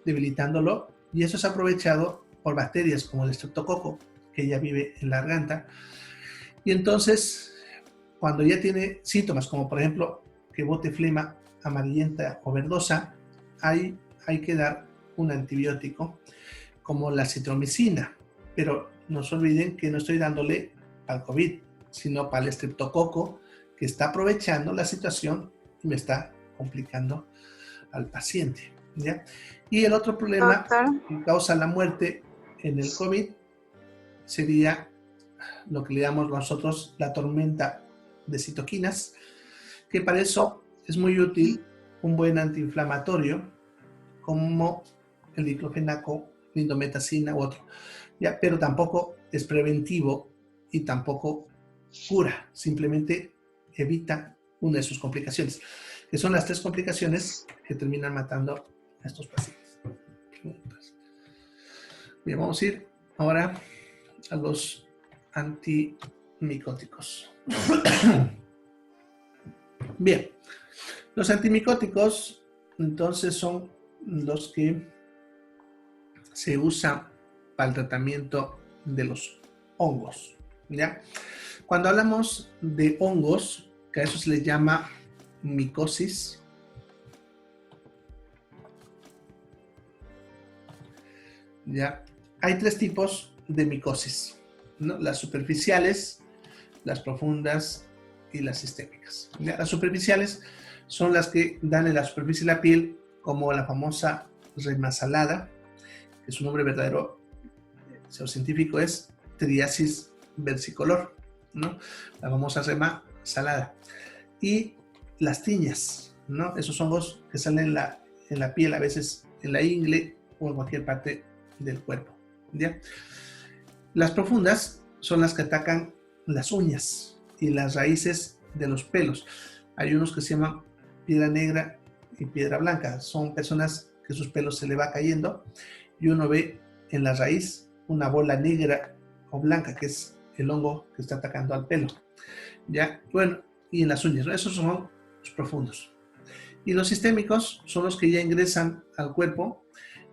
debilitándolo, y eso es aprovechado por bacterias como el estreptococo, que ya vive en la garganta. Y entonces, cuando ya tiene síntomas, como por ejemplo que bote flema amarillenta o verdosa, hay que dar un antibiótico como la citromicina. Pero no se olviden que no estoy dándole para el COVID, sino para el estreptococo, que está aprovechando la situación y me está complicando al paciente, ¿ya? Y el otro problema que causa la muerte en el COVID sería lo que le damos nosotros la tormenta de citoquinas, que para eso es muy útil un buen antiinflamatorio como el diclofenaco, indometacina u otro, ¿ya? Pero tampoco es preventivo y tampoco cura, simplemente evita una de sus complicaciones, que son las 3 complicaciones que terminan matando a estos pacientes. Bien, vamos a ir ahora a los antimicóticos. Bien, los antimicóticos entonces son los que se usan para el tratamiento de los hongos, ¿ya? Cuando hablamos de hongos, que a eso se les llama micosis, ¿ya? Hay 3 tipos de micosis, ¿no? Las superficiales, las profundas y las sistémicas, ¿ya? Las superficiales son las que dan en la superficie de la piel, como la famosa rema salada, que su nombre verdadero científico es Triasis versicolor, ¿no? La famosa rema salada. Y las tiñas, ¿no? Esos hongos que salen en la piel, a veces en la ingle o en cualquier parte del cuerpo, ¿ya? Las profundas son las que atacan las uñas y las raíces de los pelos. Hay unos que se llaman piedra negra y piedra blanca. Son personas que sus pelos se le va cayendo y uno ve en la raíz una bola negra o blanca, que es el hongo que está atacando al pelo, ¿ya? Bueno, y en las uñas, ¿no? Esos son los profundos. Y los sistémicos son los que ya ingresan al cuerpo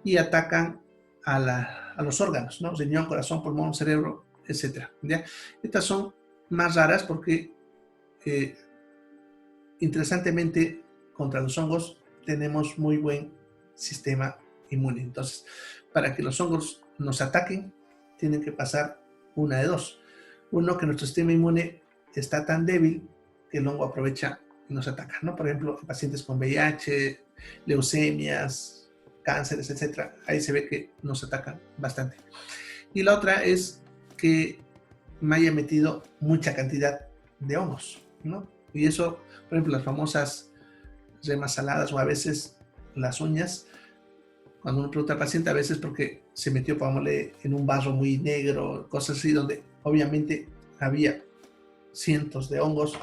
y atacan a los órganos, ¿no? Riñón, corazón, pulmón, cerebro, etc., ¿ya? Estas son más raras porque, interesantemente, contra los hongos tenemos muy buen sistema inmune. Entonces, para que los hongos nos ataquen, tienen que pasar una de dos. Uno, que nuestro sistema inmune está tan débil que el hongo aprovecha y nos ataca, ¿no? Por ejemplo, pacientes con VIH, leucemias, cánceres, etc. Ahí se ve que nos atacan bastante. Y la otra es que me haya metido mucha cantidad de hongos, ¿no? Y eso, por ejemplo, las famosas remas saladas o a veces las uñas, cuando uno pregunta al paciente, a veces porque se metió, pongámosle, en un vaso muy negro, cosas así, donde obviamente había cientos de hongos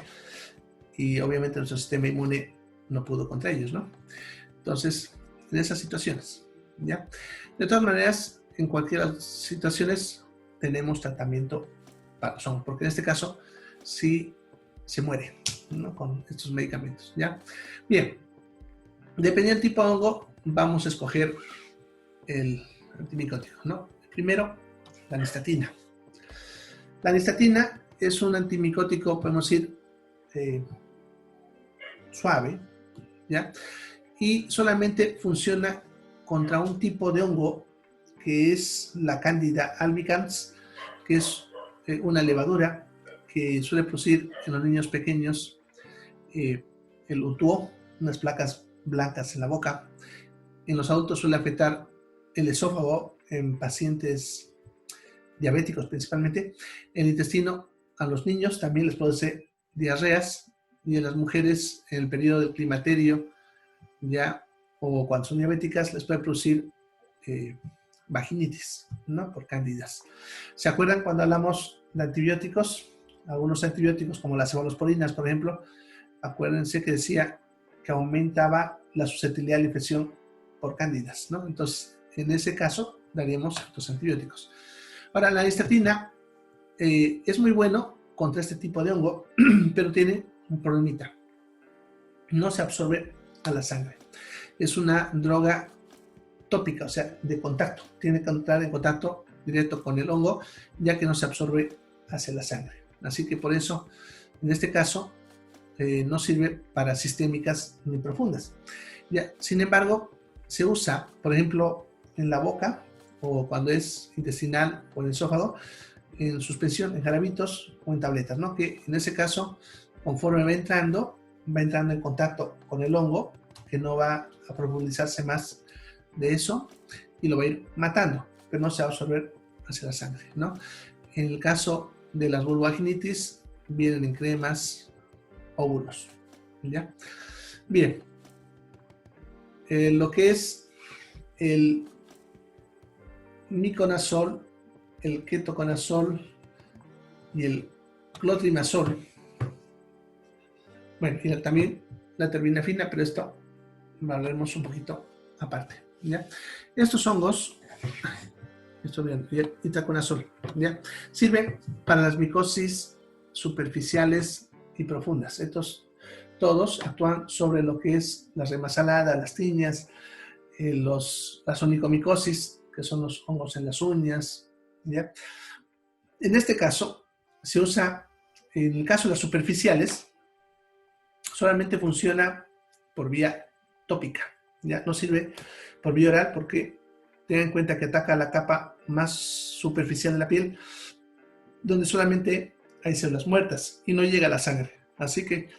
y obviamente nuestro sistema inmune no pudo contra ellos, ¿no? Entonces, en esas situaciones, ¿ya? De todas maneras, en cualquiera de las situaciones tenemos tratamiento para los hongos, porque en este caso sí se muere, ¿no? Con estos medicamentos, ¿ya? Bien, dependiendo del tipo de hongo, vamos a escoger el antimicótico, ¿no? Primero, la nistatina. La nistatina es un antimicótico, podemos decir, suave, ¿ya? Y solamente funciona contra un tipo de hongo que es la Candida albicans, que es una levadura que suele producir en los niños pequeños el utuo, unas placas blancas en la boca. En los adultos suele afectar el esófago en pacientes diabéticos principalmente. El intestino a los niños también les puede ser diarreas, y en las mujeres en el periodo del climaterio ya o cuando son diabéticas les puede producir vaginitis, ¿no? Por cándidas. ¿Se acuerdan cuando hablamos de antibióticos? Algunos antibióticos como las cefalosporinas, por ejemplo, acuérdense que decía que aumentaba la susceptibilidad a la infección por cándidas, ¿no? Entonces, en ese caso daríamos estos antibióticos. Ahora, la estatina es muy bueno contra este tipo de hongo, pero tiene un problemita. No se absorbe a la sangre. Es una droga tópica, o sea, de contacto. Tiene que entrar en contacto directo con el hongo, ya que no se absorbe hacia la sangre. Así que por eso, en este caso, no sirve para sistémicas ni profundas. Ya, sin embargo, se usa, por ejemplo, en la boca o cuando es intestinal o en el esófago, en suspensión, en jarabitos o en tabletas, ¿no? Que en ese caso, conforme va entrando en contacto con el hongo, que no va a profundizarse más de eso y lo va a ir matando, pero no se va a absorber hacia la sangre, ¿no? En el caso de las vulvovaginitis, vienen en cremas, óvulos, ¿ya? Bien, lo que es el miconazol, el ketoconazol y el clotrimazol. Bueno, y también la terbinafina, pero esto lo hablaremos un poquito aparte, ¿ya? Estos hongos, esto bien, itaconazol, ¿ya? Sirven para las micosis superficiales y profundas. Estos todos actúan sobre lo que es la rema salada, las tiñas, las onicomicosis, que son los hongos en las uñas, ¿ya? En este caso, se usa, en el caso de las superficiales, solamente funciona por vía tópica, ¿ya? No sirve por vía oral porque tengan en cuenta que ataca la capa más superficial de la piel, donde solamente hay células muertas y no llega a la sangre. Así que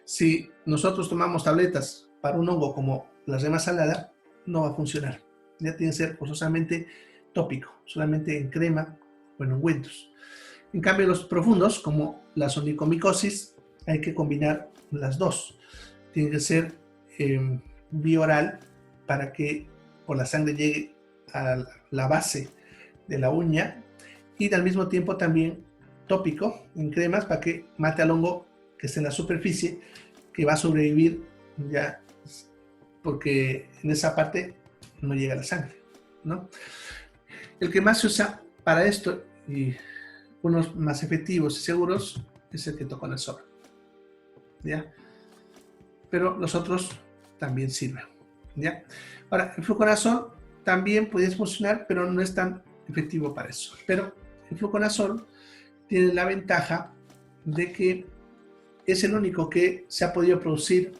si nosotros tomamos tabletas para un hongo como la rema salada, no va a funcionar. Ya tiene que ser forzosamente tópico, solamente en crema o en ungüentos. En cambio, los profundos, como la onicomicosis, hay que combinar las dos. Tiene que ser vía oral para que por la sangre llegue a la base de la uña y al mismo tiempo también tópico en cremas para que mate al hongo que está en la superficie, que va a sobrevivir ya porque en esa parte no llega la sangre, ¿no? El que más se usa para esto y unos más efectivos y seguros es el ketoconazol, ¿ya? Pero los otros también sirven, ¿ya? Ahora, el fluconazol también puede funcionar, pero no es tan efectivo para eso. Pero el fluconazol tiene la ventaja de que es el único que se ha podido producir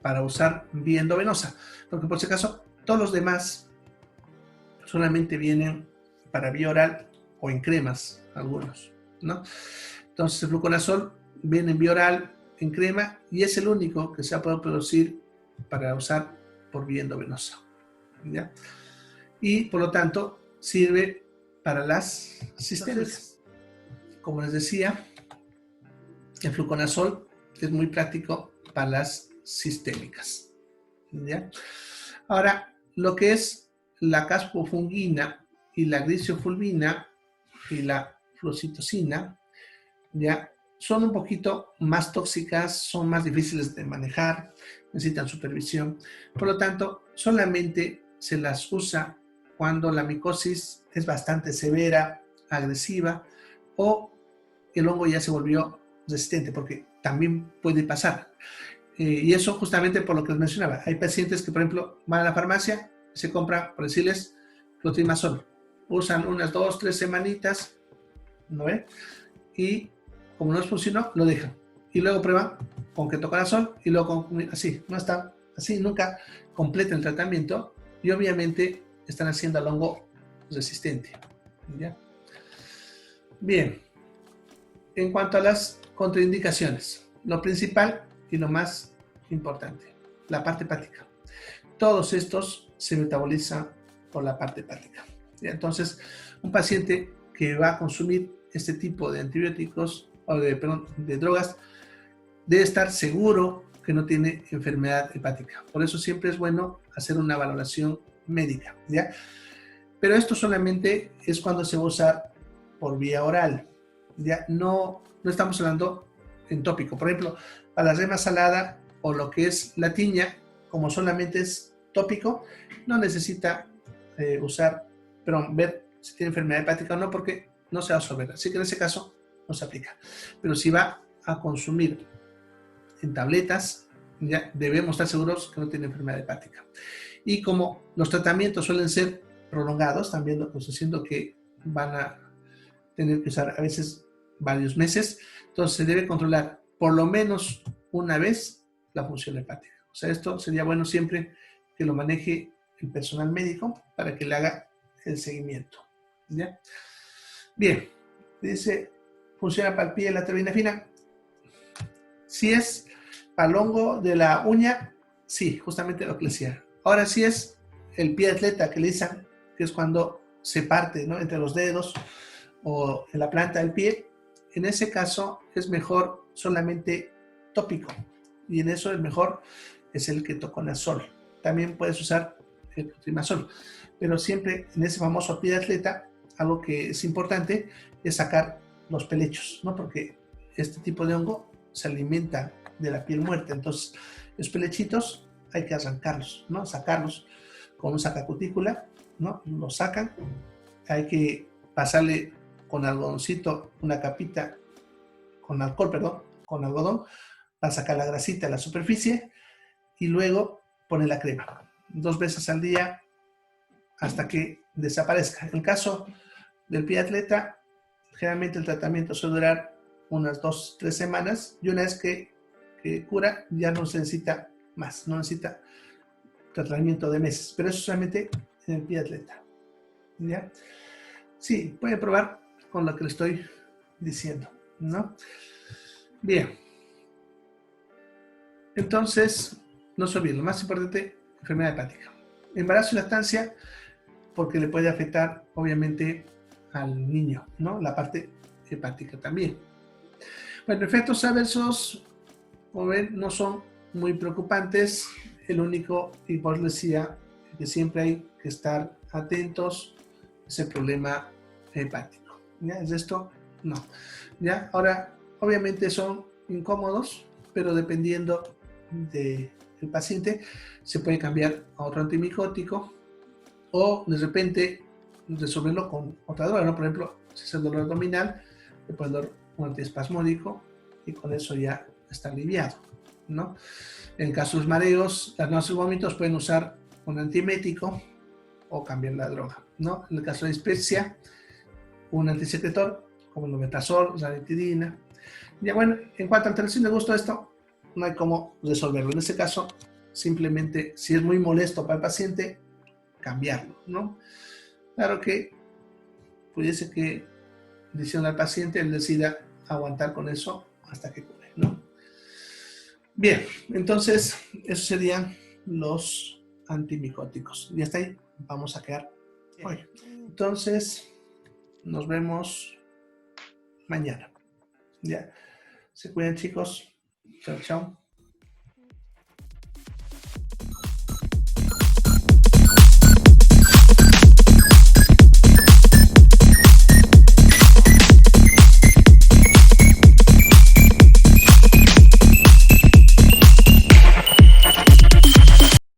para usar vía endovenosa, porque por si acaso todos los demás solamente vienen para vía oral o en cremas, algunos, ¿no? Entonces el fluconazol viene en vía oral, en crema, y es el único que se ha podido producir para usar por vía endovenosa, ¿ya? Y por lo tanto sirve para las sistémicas. Como les decía, el fluconazol es muy práctico para las sistémicas, ¿ya? Ahora, lo que es la caspofungina y la gliciofulvina y la flucitosina, ya son un poquito más tóxicas, son más difíciles de manejar, necesitan supervisión. Por lo tanto, solamente se las usa cuando la micosis es bastante severa, agresiva, o el hongo ya se volvió resistente, porque también puede pasar. Y eso justamente por lo que les mencionaba. Hay pacientes que, por ejemplo, van a la farmacia, se compran, por decirles, clotrimazol. Usan unas 2, 3 semanitas, ¿no ve? Y como no les funcionó, lo dejan. Y luego prueban con ketoconazol y luego con, así. No está así, nunca completan el tratamiento y obviamente están haciendo al hongo resistente, ¿ya? Bien. En cuanto a las contraindicaciones, lo principal y lo más importante, la parte hepática. Todos estos se metabolizan por la parte hepática. Entonces, un paciente que va a consumir este tipo de antibióticos o de drogas debe estar seguro que no tiene enfermedad hepática. Por eso siempre es bueno hacer una valoración médica, ¿ya? Pero esto solamente es cuando se usa por vía oral. Ya no estamos hablando en tópico. Por ejemplo, a la rema salada o lo que es la tiña, como solamente es tópico, no necesita ver si tiene enfermedad hepática o no, porque no se va a absorber. Así que en ese caso no se aplica. Pero si va a consumir en tabletas, ya debemos estar seguros que no tiene enfermedad hepática. Y como los tratamientos suelen ser prolongados, también nos diciendo que van a tener que usar a veces varios meses, entonces se debe controlar por lo menos una vez la función hepática. O sea, esto sería bueno siempre que lo maneje el personal médico para que le haga el seguimiento. ¿Ya? Bien, dice, ¿funciona para el pie la terbinafina? Si es para el hongo de la uña, sí, justamente lo que le decía. Ahora sí es el pie atleta que le dicen, que es cuando se parte, ¿no?, entre los dedos o en la planta del pie. En ese caso es mejor solamente tópico, y en eso el mejor es el ketoconazol. También puedes usar el clotrimazol, pero siempre en ese famoso pie de atleta, algo que es importante es sacar los pelechos, ¿no? Porque este tipo de hongo se alimenta de la piel muerta, entonces los pelechitos hay que arrancarlos, ¿no? Sacarlos con un sacacutícula, ¿no? Los sacan, hay que pasarle con algodoncito una capita, con alcohol, perdón, con algodón, para sacar la grasita de la superficie y luego pone la crema 2 veces al día hasta que desaparezca. En el caso del pie atleta, generalmente el tratamiento suele durar unas 2-3 semanas y una vez que cura ya no se necesita más, no necesita tratamiento de meses, pero eso solamente en el pie atleta. ¿Ya? Sí, puede probar con lo que le estoy diciendo, ¿no? Bien. Entonces, no se olviden, lo más importante, enfermedad hepática. Embarazo y lactancia, porque le puede afectar, obviamente, al niño, ¿no? La parte hepática también. Bueno, efectos adversos, como ven, no son muy preocupantes. El único, y por les decía, que siempre hay que estar atentos, es el problema hepático. ¿Ya? ¿Es esto? No. ¿Ya? Ahora, obviamente son incómodos, pero dependiendo del paciente, se puede cambiar a otro antimicótico o de repente resolverlo con otra droga, ¿no? Por ejemplo, si es el dolor abdominal, le pueden dar un antiespasmódico y con eso ya está aliviado, ¿no? En caso de los mareos, las náuseas y vómitos, pueden usar un antiemético o cambiar la droga, ¿no? En el caso de dispepsia, un antisecretor como el omeprazol, ranitidina. Ya bueno, en cuanto a alteración de gusto, esto no hay cómo resolverlo. En este caso, simplemente, si es muy molesto para el paciente, cambiarlo, ¿no? Claro que pudiese que, diciendo al paciente, él decida aguantar con eso hasta que cure, ¿no? Bien, entonces, esos serían los antimicóticos. Y hasta ahí vamos a quedar hoy. Entonces, nos vemos mañana. Ya. Se cuidan, chicos. Chao, chao.